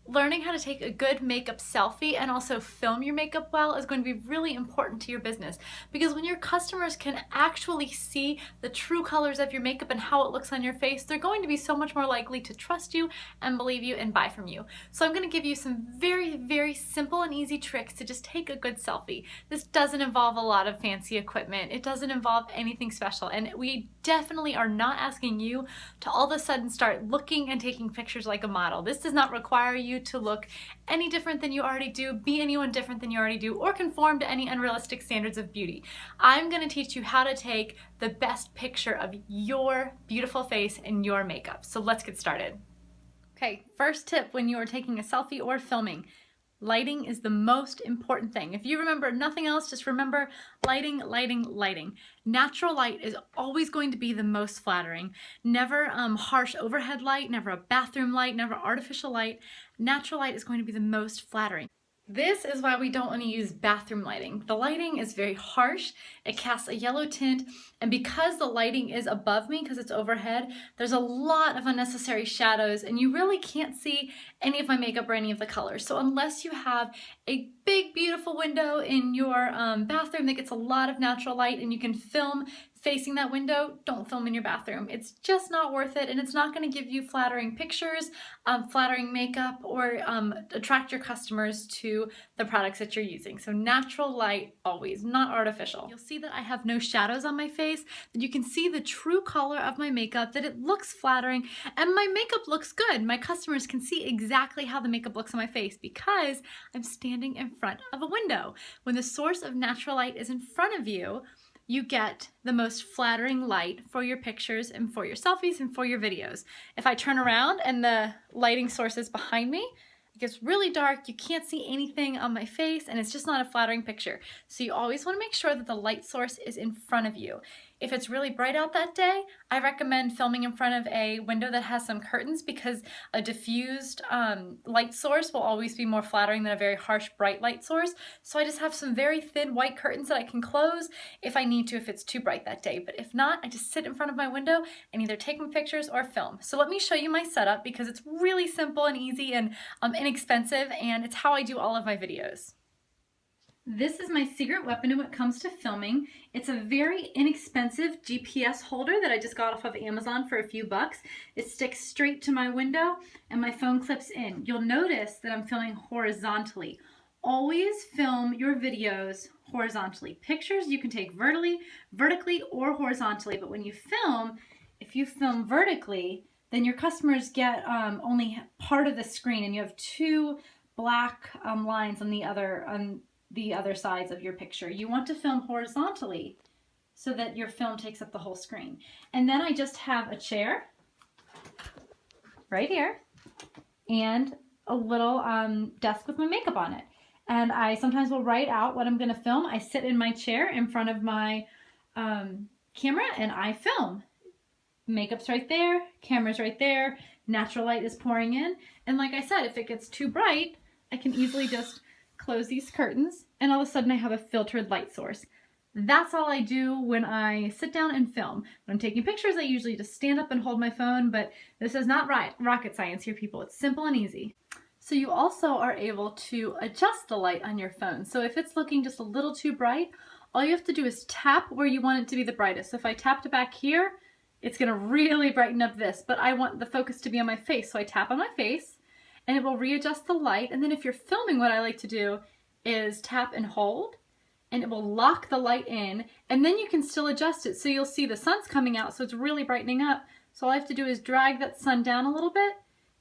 learning how to take a good makeup selfie and also film your makeup well is going to be really important to your business, because when your customers can actually see the true colors of your makeup and how it looks on your face, they're going to be so much more likely to trust you and believe you and buy from you. So I'm going to give you some very simple and easy tricks to just take a good selfie. This doesn't involve a lot of fancy equipment. It doesn't involve anything special, and we definitely are not asking you to all of a sudden start looking and taking pictures like a model. This does not require you to look any different than you already do, be anyone different than you already do, or conform to any unrealistic standards of beauty. I'm going to teach you how to take the best picture of your beautiful face in your makeup. So let's get started. Okay, first tip when you are taking a selfie or filming. Lighting is the most important thing. If you remember nothing else, just remember lighting, lighting, lighting. Natural light is always going to be the most flattering. Never harsh overhead light, never a bathroom light, never artificial light. Natural light is going to be the most flattering. This is why we don't want to use bathroom lighting. The lighting is very harsh, it casts a yellow tint, and because the lighting is above me, because it's overhead, there's a lot of unnecessary shadows, and you really can't see any of my makeup or any of the colors. So unless you have a big, beautiful window in your bathroom that gets a lot of natural light and you can film facing that window, don't film in your bathroom. It's just not worth it, and it's not going to give you flattering pictures, flattering makeup, or attract your customers to the products that you're using. So natural light always, not artificial. You'll see that I have no shadows on my face, that you can see the true color of my makeup, that it looks flattering, and my makeup looks good. My customers can see exactly how the makeup looks on my face because I'm standing in front of a window. When the source of natural light is in front of you, you get the most flattering light for your pictures and for your selfies and for your videos. If I turn around and the lighting source is behind me, it gets really dark, you can't see anything on my face, and it's just not a flattering picture. So you always want to make sure that the light source is in front of you. If it's really bright out that day, I recommend filming in front of a window that has some curtains, because a diffused light source will always be more flattering than a very harsh bright light source. So I just have some very thin white curtains that I can close if I need to, if it's too bright that day. But if not, I just sit in front of my window and either take my pictures or film. So let me show you my setup, because it's really simple and easy and inexpensive, and it's how I do all of my videos. This is my secret weapon when it comes to filming. It's a very inexpensive GPS holder that I just got off of Amazon for a few bucks. It sticks straight to my window and my phone clips in. You'll notice that I'm filming horizontally. Always film your videos horizontally. Pictures you can take vertically or horizontally, but when you film, if you film vertically, then your customers get only part of the screen, and you have two black lines on the other sides of your picture. You want to film horizontally so that your film takes up the whole screen. And then I just have a chair right here and a little desk with my makeup on it. And I sometimes will write out what I'm going to film. I sit in my chair in front of my camera and I film. Makeup's right there, camera's right there, natural light is pouring in. And like I said, if it gets too bright, I can easily just close these curtains, and all of a sudden I have a filtered light source. That's all I do when I sit down and film. When I'm taking pictures, I usually just stand up and hold my phone, but this is not rocket science here, people. It's simple and easy. So you also are able to adjust the light on your phone. So if it's looking just a little too bright, all you have to do is tap where you want it to be the brightest. So if I tapped back here, it's gonna really brighten up this, but I want the focus to be on my face. So I tap on my face, and it will readjust the light. And then if you're filming, what I like to do is tap and hold, and it will lock the light in, and then you can still adjust it. So you'll see the sun's coming out, so it's really brightening up. So all I have to do is drag that sun down a little bit,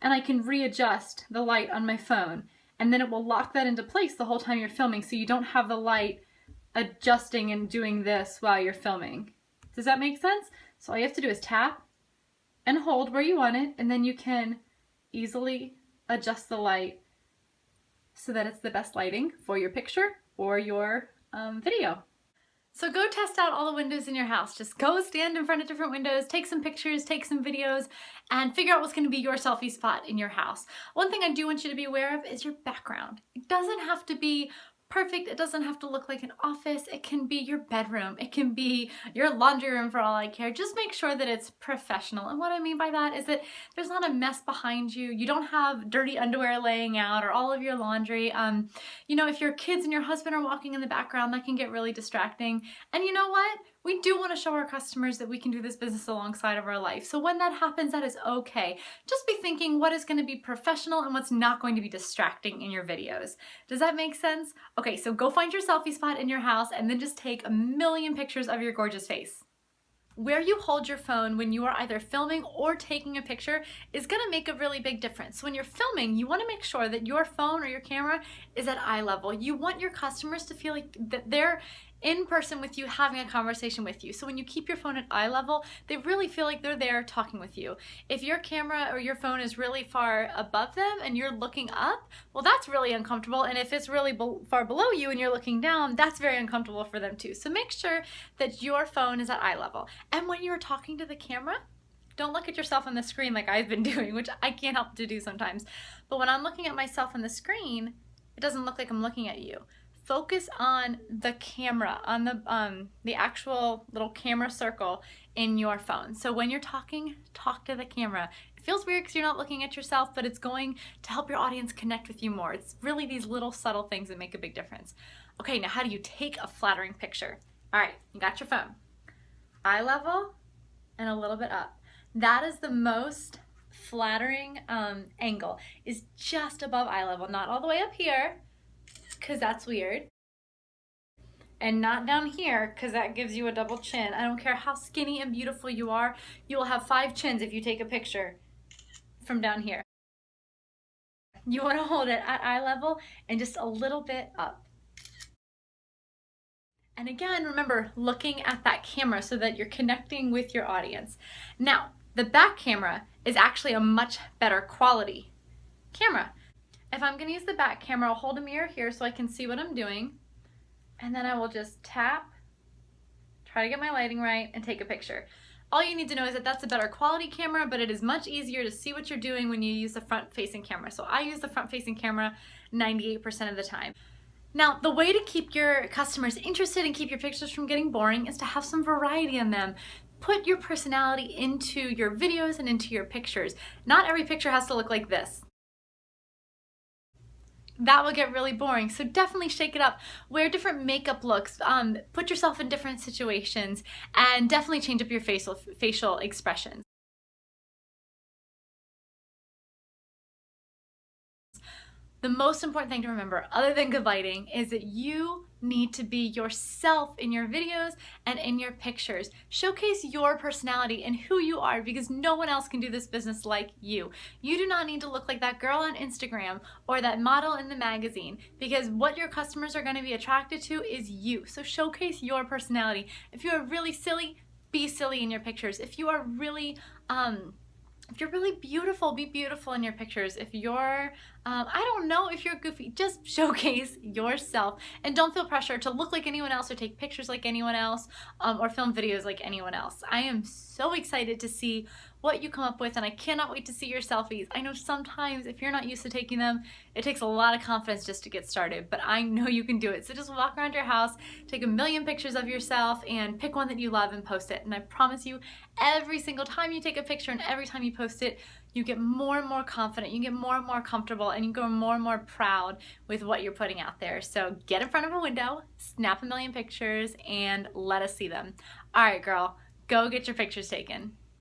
and I can readjust the light on my phone. And then it will lock that into place the whole time you're filming, so you don't have the light adjusting and doing this while you're filming. Does that make sense? So all you have to do is tap and hold where you want it, and then you can easily adjust the light so that it's the best lighting for your picture or your video. So go test out all the windows in your house. Just go stand in front of different windows, take some pictures, take some videos, and figure out what's going to be your selfie spot in your house. One thing I do want you to be aware of is your background. It doesn't have to be perfect. It doesn't have to look like an office. It can be your bedroom. It can be your laundry room for all I care. Just make sure that it's professional. And what I mean by that is that there's not a mess behind you. You don't have dirty underwear laying out or all of your laundry. You know, if your kids and your husband are walking in the background, that can get really distracting. And you know what? We do want to show our customers that we can do this business alongside of our life. So when that happens, that is okay. Just be thinking what is going to be professional and what's not going to be distracting in your videos. Does that make sense? Okay, so go find your selfie spot in your house and then just take a million pictures of your gorgeous face. Where you hold your phone when you are either filming or taking a picture is going to make a really big difference. So when you're filming, you want to make sure that your phone or your camera is at eye level. You want your customers to feel like that they're in person with you, having a conversation with you. So when you keep your phone at eye level, they really feel like they're there talking with you. If your camera or your phone is really far above them and you're looking up, well, that's really uncomfortable. And if it's really far below you and you're looking down, that's very uncomfortable for them too. So make sure that your phone is at eye level. And when you're talking to the camera, don't look at yourself on the screen like I've been doing, which I can't help to do sometimes. But when I'm looking at myself on the screen, it doesn't look like I'm looking at you. Focus on the camera, on the actual little camera circle in your phone. So when you're talking, talk to the camera. It feels weird because you're not looking at yourself, but it's going to help your audience connect with you more. It's really these little subtle things that make a big difference. Okay, now how do you take a flattering picture? All right, you got your phone. Eye level and a little bit up. That is the most flattering angle, is just above eye level, not all the way up here, because that's weird, and not down here because that gives you a double chin. I don't care how skinny and beautiful you are, you will have 5 chins if you take a picture from down here. You want to hold it at eye level and just a little bit up. And again, remember looking at that camera so that you're connecting with your audience. Now, the back camera is actually a much better quality camera. If I'm going to use the back camera, I'll hold a mirror here so I can see what I'm doing. And then I will just tap, try to get my lighting right, and take a picture. All you need to know is that that's a better quality camera, but it is much easier to see what you're doing when you use the front-facing camera. So I use the front-facing camera 98% of the time. Now, the way to keep your customers interested and keep your pictures from getting boring is to have some variety in them. Put your personality into your videos and into your pictures. Not every picture has to look like this. That will get really boring. So definitely shake it up. Wear different makeup looks. Put yourself in different situations, and definitely change up your facial expressions. The most important thing to remember, other than good lighting, is that you need to be yourself in your videos and in your pictures. Showcase your personality and who you are, because no one else can do this business like you. You do not need to look like that girl on Instagram or that model in the magazine, because what your customers are going to be attracted to is you. So showcase your personality. If you are really silly, be silly in your pictures. If you are really beautiful, be beautiful in your pictures. If you're, I don't know, if you're goofy, just showcase yourself and don't feel pressure to look like anyone else or take pictures like anyone else or film videos like anyone else. I am so excited to see what you come up with, and I cannot wait to see your selfies. I know sometimes if you're not used to taking them, it takes a lot of confidence just to get started, but I know you can do it. So just walk around your house, take a million pictures of yourself, and pick one that you love and post it. And I promise you, every single time you take a picture and every time you post it, you get more and more confident, you get more and more comfortable, and you go more and more proud with what you're putting out there. So get in front of a window, snap a million pictures, and let us see them. All right, girl, go get your pictures taken.